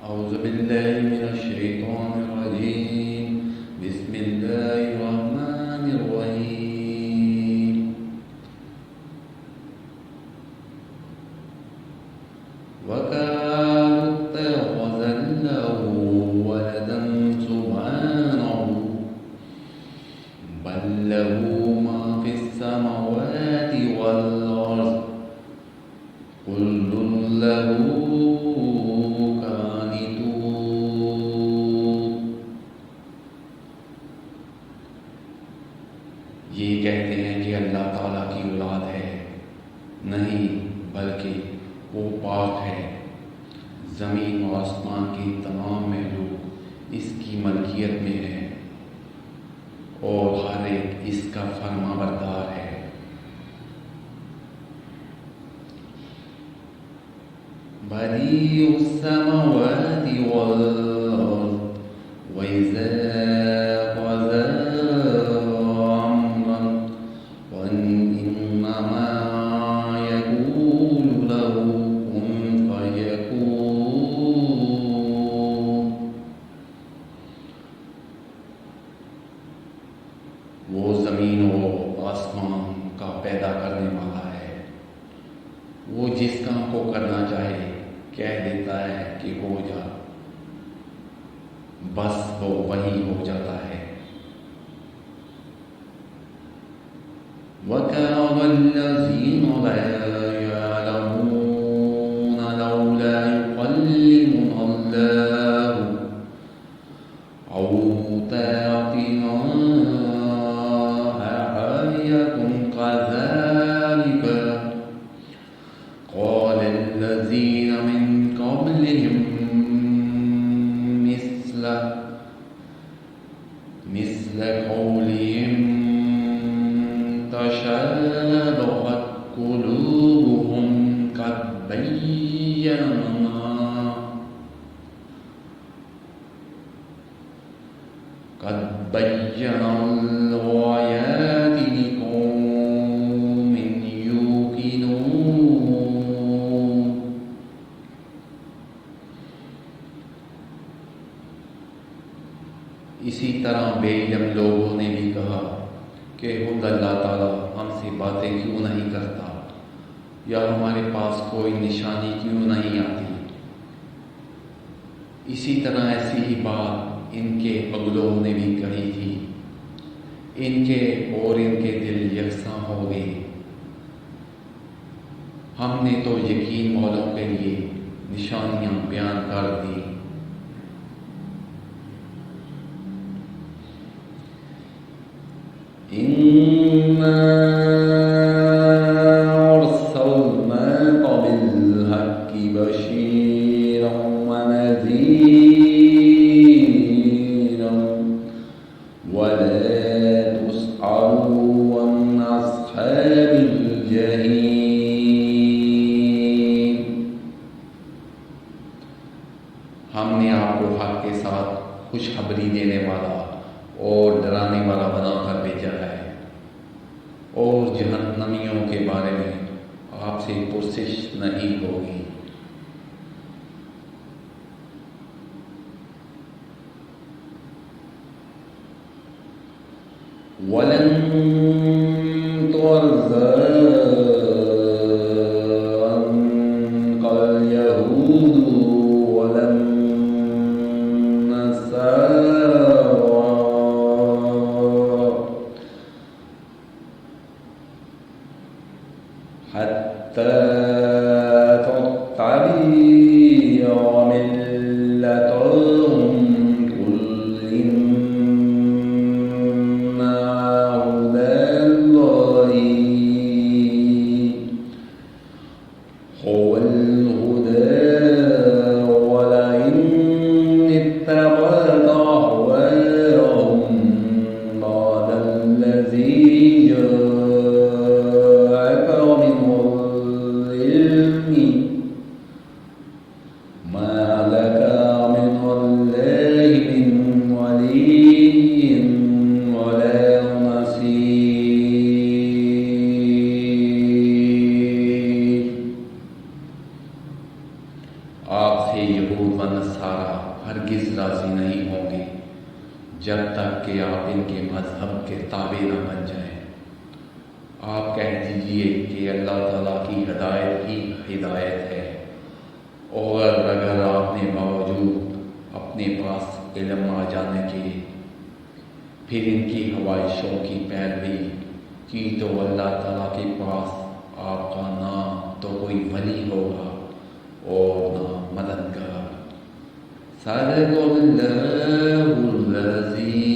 أعوذ بالله من الشيطان الرجيم. بسم الله الرحمن الرحيم. وقالوا اتخذ الله ولدا سبحانه بل له ما في السماوات والأرض كل له یہ کہتے ہیں کہ اللہ تعالیٰ کی اولاد ہے، نہیں بلکہ وہ پاک ہے۔ زمین و آسمان کی تمام مخلوق اس کی ملکیت میں ہے اور ہر ایک اس کا فرما بردار ہے۔ بدیع السماوات والارض وإذا قضى امرا وإنما يقول له كن فيكون۔ وہ زمین و آسمان کا پیدا کرنے والا ہے، وہ جس کام کو کرنا چاہے کہہ دیتا ہے کہ ہو جا، بس وہ وہی ہو جاتا ہے۔ وَقَالَ الَّذِينَ لَا يَعْلَمُونَ لَوْلَا يُكَلِّمُنَا اللَّهُ أَوْ تَأْتِيَنَا آيَةٌ كَذَلِكَ قال الذين من قبلهم مثل قولهم تشابهت قلوبهم قد بينا الآيات لقوم يوقنون۔ اسی طرح بے علم لوگوں نے بھی کہا کہ خود اللہ تعالیٰ ہم سے باتیں کیوں نہیں کرتا، یا ہمارے پاس کوئی نشانی کیوں نہیں آتی۔ اسی طرح ایسی ہی بات ان کے اگلوں نے بھی کہی تھی، ان کے دل یکساں ہو گئے۔ ہم نے تو یقین والوں کے لیے نشانیاں بیان کر دی۔ إِنَّا أَرْسَلْنَاكَ بِالْحَقِّ بَشِيرًا وَنَذِيرًا وَلَا تُسْأَلُ عَنْ أَصْحَابِ الْجَحِيمِ۔ ہم نے آپ کو حق کے ساتھ خوشخبری دینے والا اور ڈرانے والا بنا کر بھیجا ہے، اور جہنمیوں کے بارے میں آپ سے پرسش نہیں ہوگی۔ وَلَن تَرْضَىٰ عَنكَ الْيَهُودُ وَلَا النَّصَارَىٰ حَتَّىٰ تَتَّبِعَ مِلَّتَهُمْ قُلْ إِنَّ هُدَى اللَّهِ هُوَ الْهُدَىٰ آپ سے یہود و نصارہ ہرگز راضی نہیں ہوں گے جب تک کہ آپ ان کے مذہب کے تابع نہ بن جائیں۔ آپ کہہ دیجئے کہ اللہ تعالیٰ کی ہدایت ہی ہدایت ہے، اور اگر آپ نے باوجود اپنے پاس علم آ جانے کے پھر ان کی خواہشوں کی پیروی کی تو اللہ تعالیٰ کے پاس آپ کا نہ تو کوئی ولی ہوگا اور نہ مددگار۔ صدق اللہ العظیم۔